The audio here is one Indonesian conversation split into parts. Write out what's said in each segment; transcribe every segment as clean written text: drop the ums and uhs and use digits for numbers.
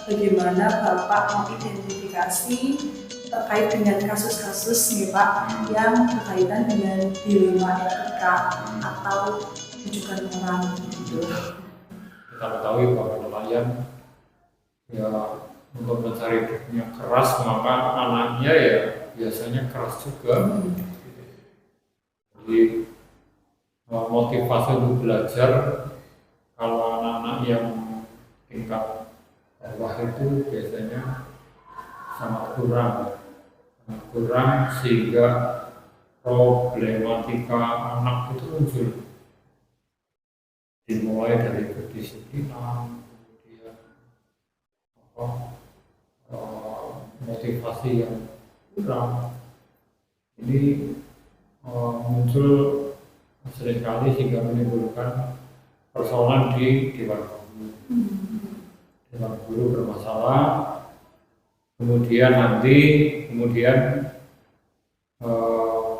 bagaimana Bapak mengidentifikasi terkait dengan kasus-kasus nih Pak yang berkaitan dengan dilema etika atau rujukan orang gitu. Kita ketahui bahwa nelayan ya untuk mencari hidupnya keras, maka anaknya ya biasanya keras juga. Jadi motivasi untuk belajar kalau anak-anak yang tingkat bawah itu biasanya sangat kurang sehingga problematika anak itu muncul, dimulai dari kedisiplinan, kemudian motivasi yang kurang ini muncul seringkali sehingga menimbulkan persoalan di dewan guru bermasalah. Kemudian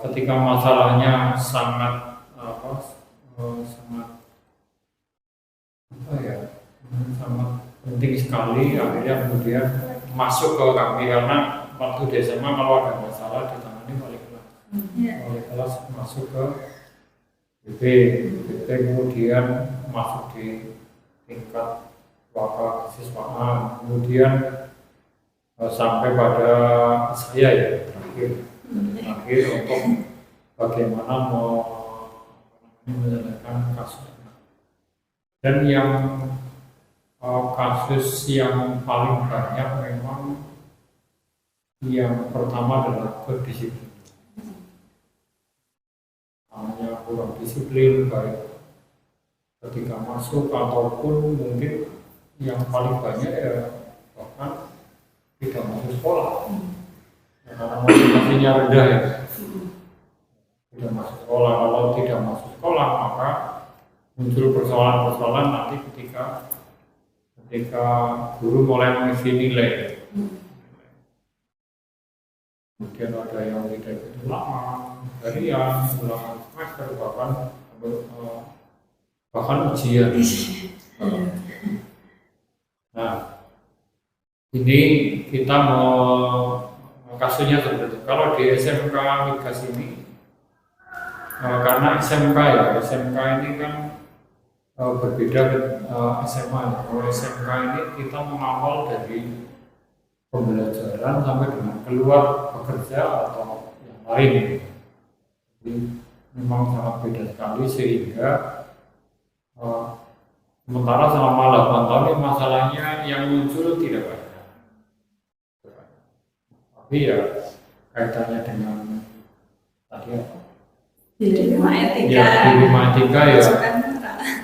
ketika masalahnya sangat penting sekali, akhirnya kemudian masuk ke kami, karena waktu di SMA kalau ada masalah ditangani oleh kelas masuk ke BP, kemudian masuk di tingkat wakil kesiswaan, kemudian sampai pada saya ya terakhir untuk bagaimana menyelesaikan kasus. Dan yang kasus yang paling banyak memang yang pertama adalah kedisiplinan. Hanya kurang disiplin baik ketika masuk ataupun mungkin yang paling banyak ya bahkan tidak masuk sekolah, karena motivasinya rendah ya. Tidak masuk sekolah, kalau tidak masuk sekolah maka muncul persoalan-persoalan nanti ketika guru mulai mengisi nilai. Kemudian ada yang tidak begitu lama, harian, ulangan semester, bahkan ujian. Nah, ini kita mau kasusnya seperti itu. Kalau di SMK Migas ini, karena SMK ini kan berbeda dengan SMA. Kalau SMK ini kita mengawal dari pembelajaran sampai dengan keluar bekerja atau yang lain. Jadi memang sangat beda sekali, sehingga sementara selama 8 tahun ini masalahnya yang muncul tidak banyak. Tapi ya kaitannya dengan tadi apa? Dilema etika. Ya, dilema etika ya.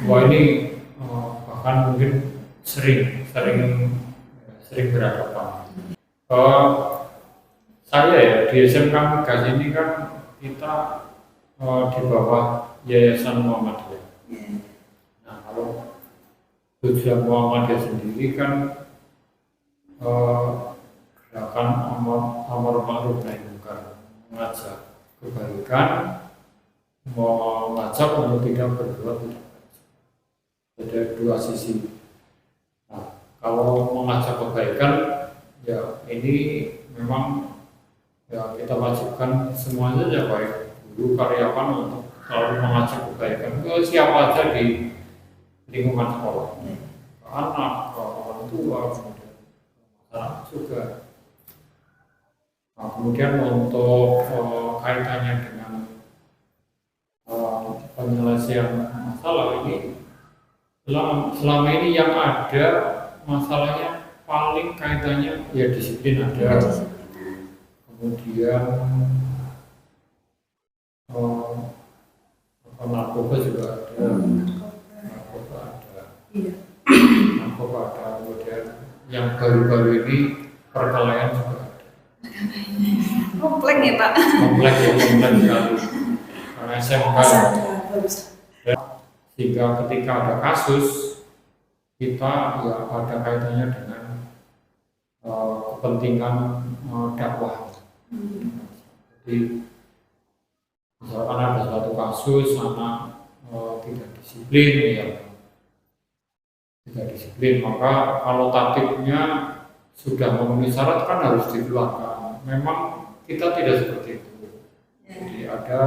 Wah ini bahkan mungkin sering berhadapan. Saya ya di SMK Migas ini kan kita di bawah Yayasan Muhammadiyah. Nah, kalau tujuan Muhammadiyah sendiri kan gerakan amar ma'ruf nahi munkar, mengajak kebaikan, mengajak untuk tidak berbuat tidak baik. Ada dua sisi. Nah, kalau mengajak kebaikan ya ini memang ya kita wajibkan semuanya ya, baik guru, karyawan, untuk selalu mengajak kebaikan ke siapa aja di lingkungan sekolah, ke anak, ke orang tua, kemudian masyarakat juga. Nah, kemudian untuk kaitannya dengan penyelesaian masalah ini, selama ini yang ada masalahnya paling kaitannya ya disiplin ada, kemudian narkoba juga ada, narkoba ada, kemudian yang baru-baru ini perkelahian juga ada. Kompleks ya Pak? Kompleks sekali. Karena SMK sehingga ketika ada kasus kita ya ada kaitannya dengan kepentingan dakwah. Jadi misalkan ada suatu kasus anak tidak disiplin ya, tidak disiplin, maka kalau tatipnya sudah memenuhi syarat kan harus dikeluarkan. Memang kita tidak seperti itu. Jadi ada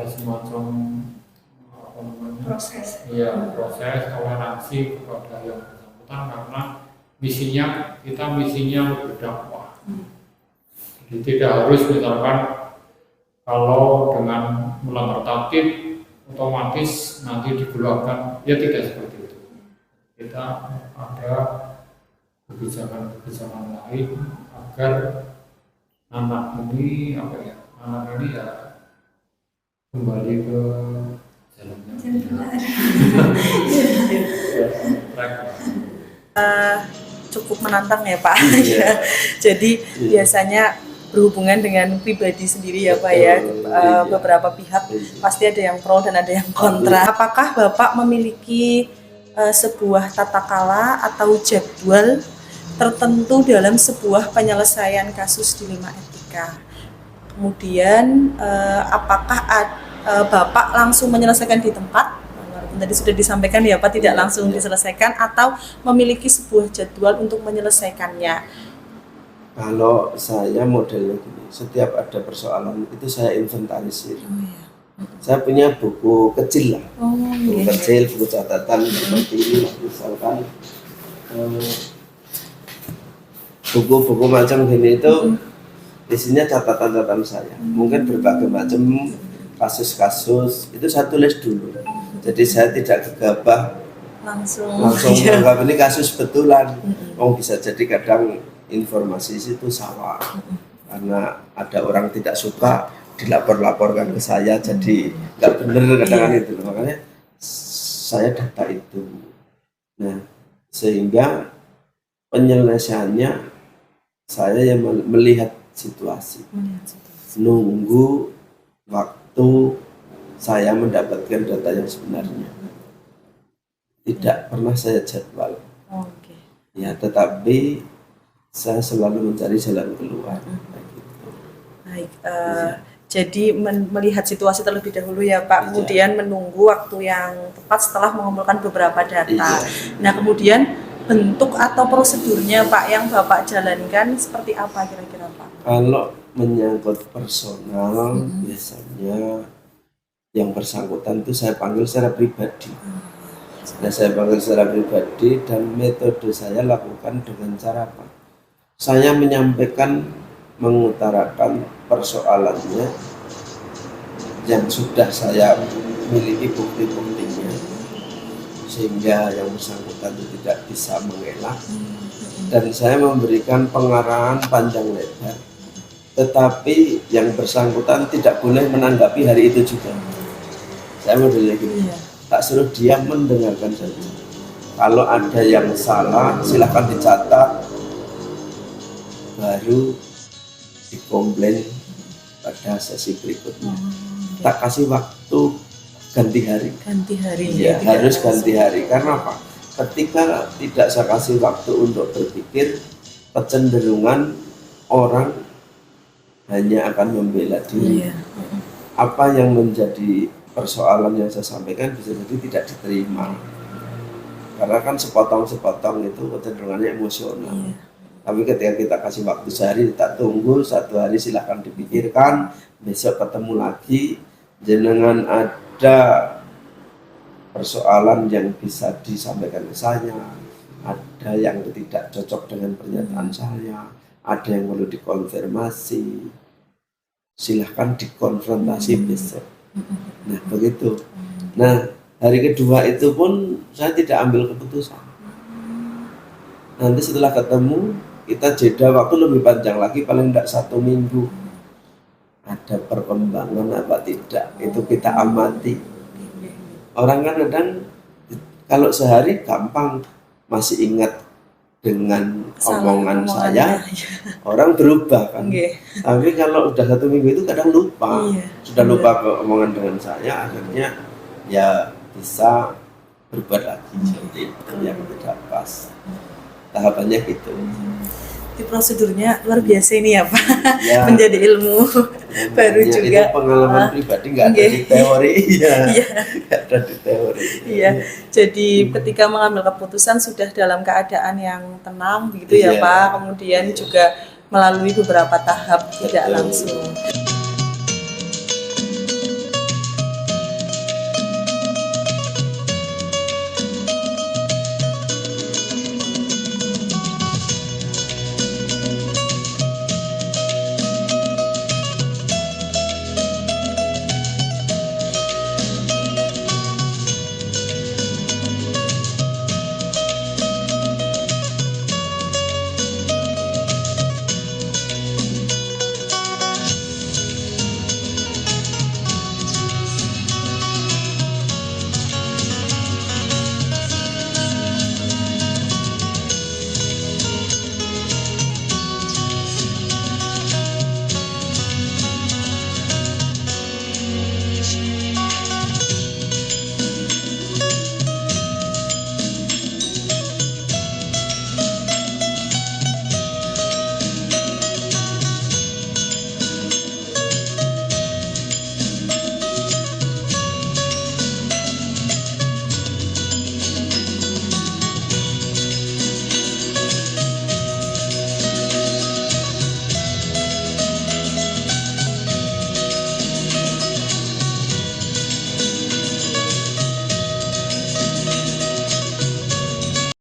semacam apa namanya, Proses. ya, proses toleransi kepada yang bersangkutan karena misinya berdakwah. Jadi tidak harus misalkan kalau dengan melanggar tatib otomatis nanti dikeluarkan, ya tidak seperti itu. Kita ada kebijakan lain agar anak ini ya kembali ke jalannya. Cukup menantang ya Pak. Jadi biasanya berhubungan dengan pribadi sendiri ya Pak ya. Beberapa pihak pasti ada yang pro dan ada yang kontra. Apakah Bapak memiliki sebuah tata kala atau jadwal tertentu dalam sebuah penyelesaian kasus dilema etika? Kemudian apakah Bapak langsung menyelesaikan di tempat? Tadi sudah disampaikan ya Pak, tidak langsung diselesaikan atau memiliki sebuah jadwal untuk menyelesaikannya? Kalau saya modelnya gini, setiap ada persoalan itu saya inventarisir. Saya punya buku kecil lah, buku kecil, buku catatan seperti ini, misalkan buku-buku macam gini itu isinya catatan-catatan saya. Mungkin berbagai macam kasus-kasus itu saya tulis dulu. Jadi saya tidak gegabah langsung menganggap ini kasus betulan. Bisa jadi kadang informasi itu salah karena ada orang tidak suka dilapor-laporkan ke saya, jadi nggak benar kadang itu. Makanya saya data itu. Nah, sehingga penyelesaiannya saya yang melihat situasi, nunggu waktu saya mendapatkan data yang sebenarnya. Tidak pernah saya jadwal. Ya, tetapi saya selalu mencari jalan keluar. Baik, jadi melihat situasi terlebih dahulu ya Pak, kemudian menunggu waktu yang tepat setelah mengumpulkan beberapa data. Nah, kemudian bentuk atau prosedurnya Pak yang Bapak jalankan seperti apa kira-kira Pak? Kalau menyangkut personal, biasanya yang bersangkutan itu saya panggil secara pribadi. Nah, saya panggil secara pribadi dan metode saya lakukan dengan cara apa? Saya menyampaikan, mengutarakan persoalannya yang sudah saya miliki bukti-buktinya, sehingga yang bersangkutan itu tidak bisa mengelak, dan saya memberikan pengarahan panjang lebar, tetapi yang bersangkutan tidak boleh menanggapi hari itu juga. Saya modelnya gini, tak suruh dia mendengarkan saja. Kalau ada yang salah silakan dicatat, baru dikomplain pada sesi berikutnya. Tak kasih waktu ganti hari. Ya, harus ganti hari. Karena apa? Ketika tidak saya kasih waktu untuk berpikir, kecenderungan orang hanya akan membela diri. Apa yang menjadi persoalan yang saya sampaikan bisa jadi tidak diterima. Karena kan sepotong-sepotong itu kecenderungannya emosional. Tapi ketika kita kasih waktu sehari, kita tunggu 1 hari, silahkan dipikirkan, besok ketemu lagi. Jenengan ada persoalan yang bisa disampaikan ke saya, ada yang tidak cocok dengan pernyataan saya, ada yang perlu dikonfirmasi, silahkan dikonfrontasi besok. Nah, begitu. Nah, hari kedua itu pun saya tidak ambil keputusan. Nanti setelah ketemu, kita jeda waktu lebih panjang lagi, paling tidak 1 minggu. Ada perkembangan apa tidak, itu kita amati. Orang kan kadang kalau sehari gampang masih ingat dengan omongan saya, orang berubah kan. Tapi kalau udah 1 minggu itu kadang lupa, sudah lupa ke omongan dengan saya, akhirnya ya bisa berbuat lagi seperti itu yang tidak pas. Tahapannya gitu. Di prosedurnya luar biasa ini ya Pak, menjadi ilmu. baru Hanya juga. itu pengalaman pribadi, nggak ada Nggih. di teori. Iya. Iya. Nggak ada di teori. Iya, jadi ketika mengambil keputusan sudah dalam keadaan yang tenang begitu ya Iya. Pak, kemudian juga melalui beberapa tahap tidak Betul. langsung.